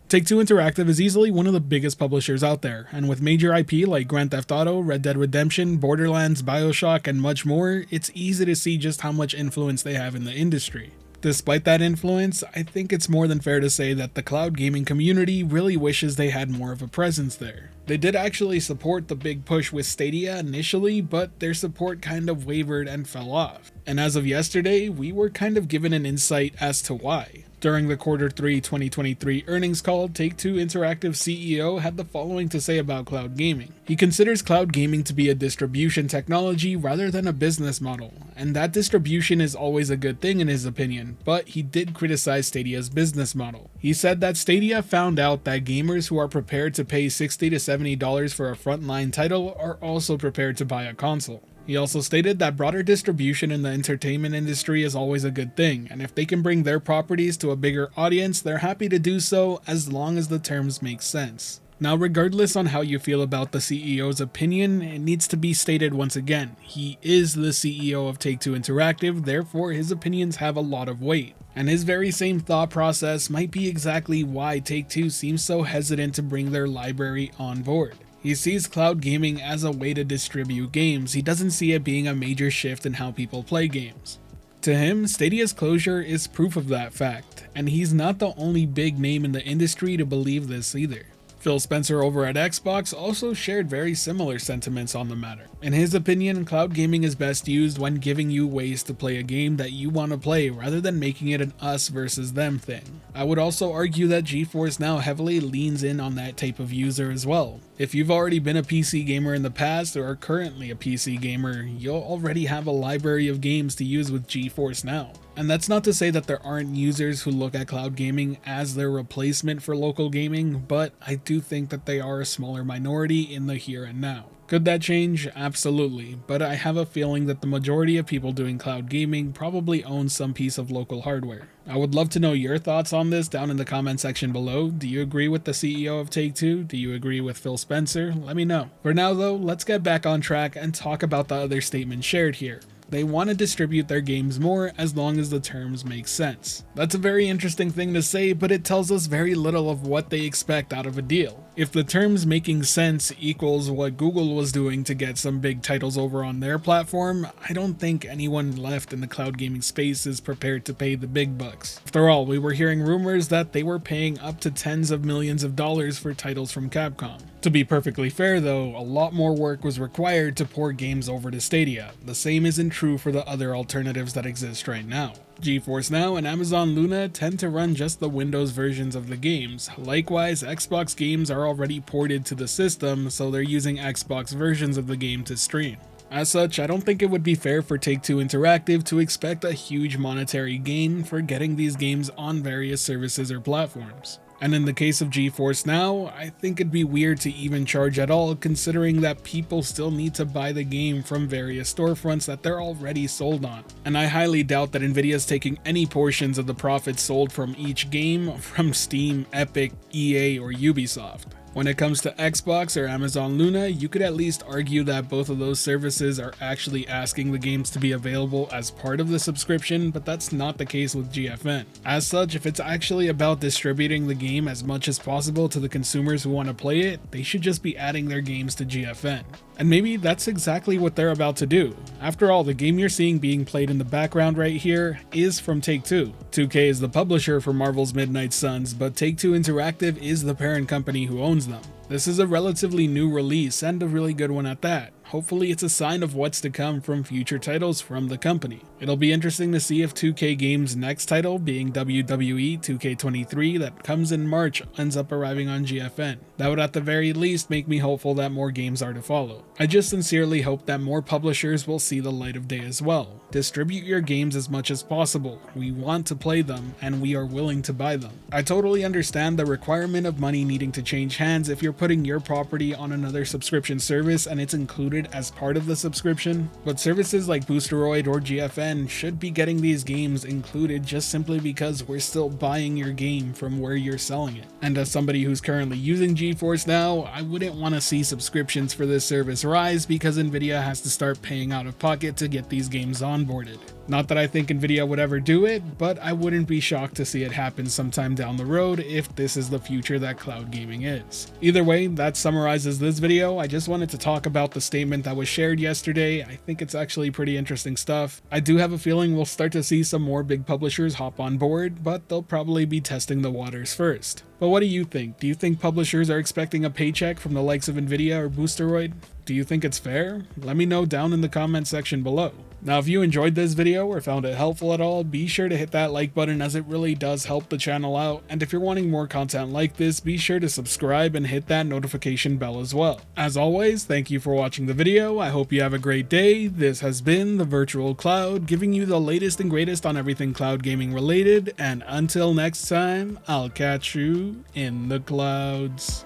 Take-Two Interactive is easily one of the biggest publishers out there, and with major IP like Grand Theft Auto, Red Dead Redemption, Borderlands, BioShock, and much more, it's easy to see just how much influence they have in the industry. Despite that influence, I think it's more than fair to say that the cloud gaming community really wishes they had more of a presence there. They did actually support the big push with Stadia initially, but their support kind of wavered and fell off. And as of yesterday, we were kind of given an insight as to why. During the Q3 2023 earnings call, Take-Two Interactive CEO had the following to say about cloud gaming. He considers cloud gaming to be a distribution technology rather than a business model, and that distribution is always a good thing in his opinion, but he did criticize Stadia's business model. He said that Stadia found out that gamers who are prepared to pay $60 to $70 for a frontline title are also prepared to buy a console. He also stated that broader distribution in the entertainment industry is always a good thing, and if they can bring their properties to a bigger audience, they're happy to do so as long as the terms make sense. Now, regardless on how you feel about the CEO's opinion, it needs to be stated once again, he is the CEO of Take-Two Interactive, therefore his opinions have a lot of weight. And his very same thought process might be exactly why Take-Two seems so hesitant to bring their library on board. He sees cloud gaming as a way to distribute games, he doesn't see it being a major shift in how people play games. To him, Stadia's closure is proof of that fact, and he's not the only big name in the industry to believe this either. Phil Spencer over at Xbox also shared very similar sentiments on the matter. In his opinion, cloud gaming is best used when giving you ways to play a game that you want to play rather than making it an us versus them thing. I would also argue that GeForce Now heavily leans in on that type of user as well. If you've already been a PC gamer in the past or are currently a PC gamer, you'll already have a library of games to use with GeForce Now. And that's not to say that there aren't users who look at cloud gaming as their replacement for local gaming, but I do think that they are a smaller minority in the here and now. Could that change? Absolutely, but I have a feeling that the majority of people doing cloud gaming probably own some piece of local hardware. I would love to know your thoughts on this down in the comment section below. Do you agree with the CEO of Take-Two? Do you agree with Phil Spencer? Let me know. For now though, let's get back on track and talk about the other statement shared here. They want to distribute their games more as long as the terms make sense. That's a very interesting thing to say, but it tells us very little of what they expect out of a deal. If the terms making sense equals what Google was doing to get some big titles over on their platform, I don't think anyone left in the cloud gaming space is prepared to pay the big bucks. After all, we were hearing rumors that they were paying up to tens of millions of dollars for titles from Capcom. To be perfectly fair though, a lot more work was required to port games over to Stadia. The same isn't true for the other alternatives that exist right now. GeForce Now and Amazon Luna tend to run just the Windows versions of the games. Likewise, Xbox games are already ported to the system, so they're using Xbox versions of the game to stream. As such, I don't think it would be fair for Take-Two Interactive to expect a huge monetary gain for getting these games on various services or platforms. And in the case of GeForce Now, I think it'd be weird to even charge at all considering that people still need to buy the game from various storefronts that they're already sold on. And I highly doubt that Nvidia's taking any portions of the profits sold from each game from Steam, Epic, EA, or Ubisoft. When it comes to Xbox or Amazon Luna, you could at least argue that both of those services are actually asking the games to be available as part of the subscription, but that's not the case with GFN. As such, if it's actually about distributing the game as much as possible to the consumers who want to play it, they should just be adding their games to GFN. And maybe that's exactly what they're about to do. After all, the game you're seeing being played in the background right here is from Take-Two. 2K is the publisher for Marvel's Midnight Suns, but Take-Two Interactive is the parent company who owns them. This is a relatively new release and a really good one at that. Hopefully it's a sign of what's to come from future titles from the company. It'll be interesting to see if 2K Games' next title, being WWE 2K23 that comes in March, ends up arriving on GFN. That would at the very least make me hopeful that more games are to follow. I just sincerely hope that more publishers will see the light of day as well. Distribute your games as much as possible. We want to play them and we are willing to buy them. I totally understand the requirement of money needing to change hands if you're putting your property on another subscription service and it's included as part of the subscription, but services like Boosteroid or GFN should be getting these games included just simply because we're still buying your game from where you're selling it. And as somebody who's currently using GeForce Now, I wouldn't want to see subscriptions for this service rise because Nvidia has to start paying out of pocket to get these games onboarded. Not that I think Nvidia would ever do it, but I wouldn't be shocked to see it happen sometime down the road if this is the future that cloud gaming is. Either way, that summarizes this video. I just wanted to talk about the statement that was shared yesterday. I think it's actually pretty interesting stuff. I do have a feeling we'll start to see some more big publishers hop on board, but they'll probably be testing the waters first. But what do you think? Do you think publishers are expecting a paycheck from the likes of Nvidia or Boosteroid? Do you think it's fair? Let me know down in the comment section below. Now, if you enjoyed this video or found it helpful at all, be sure to hit that like button as it really does help the channel out. And if you're wanting more content like this, be sure to subscribe and hit that notification bell as well. As always, thank you for watching the video. I hope you have a great day. This has been the Virtual Cloud, giving you the latest and greatest on everything cloud gaming related. And until next time, I'll catch you in the clouds.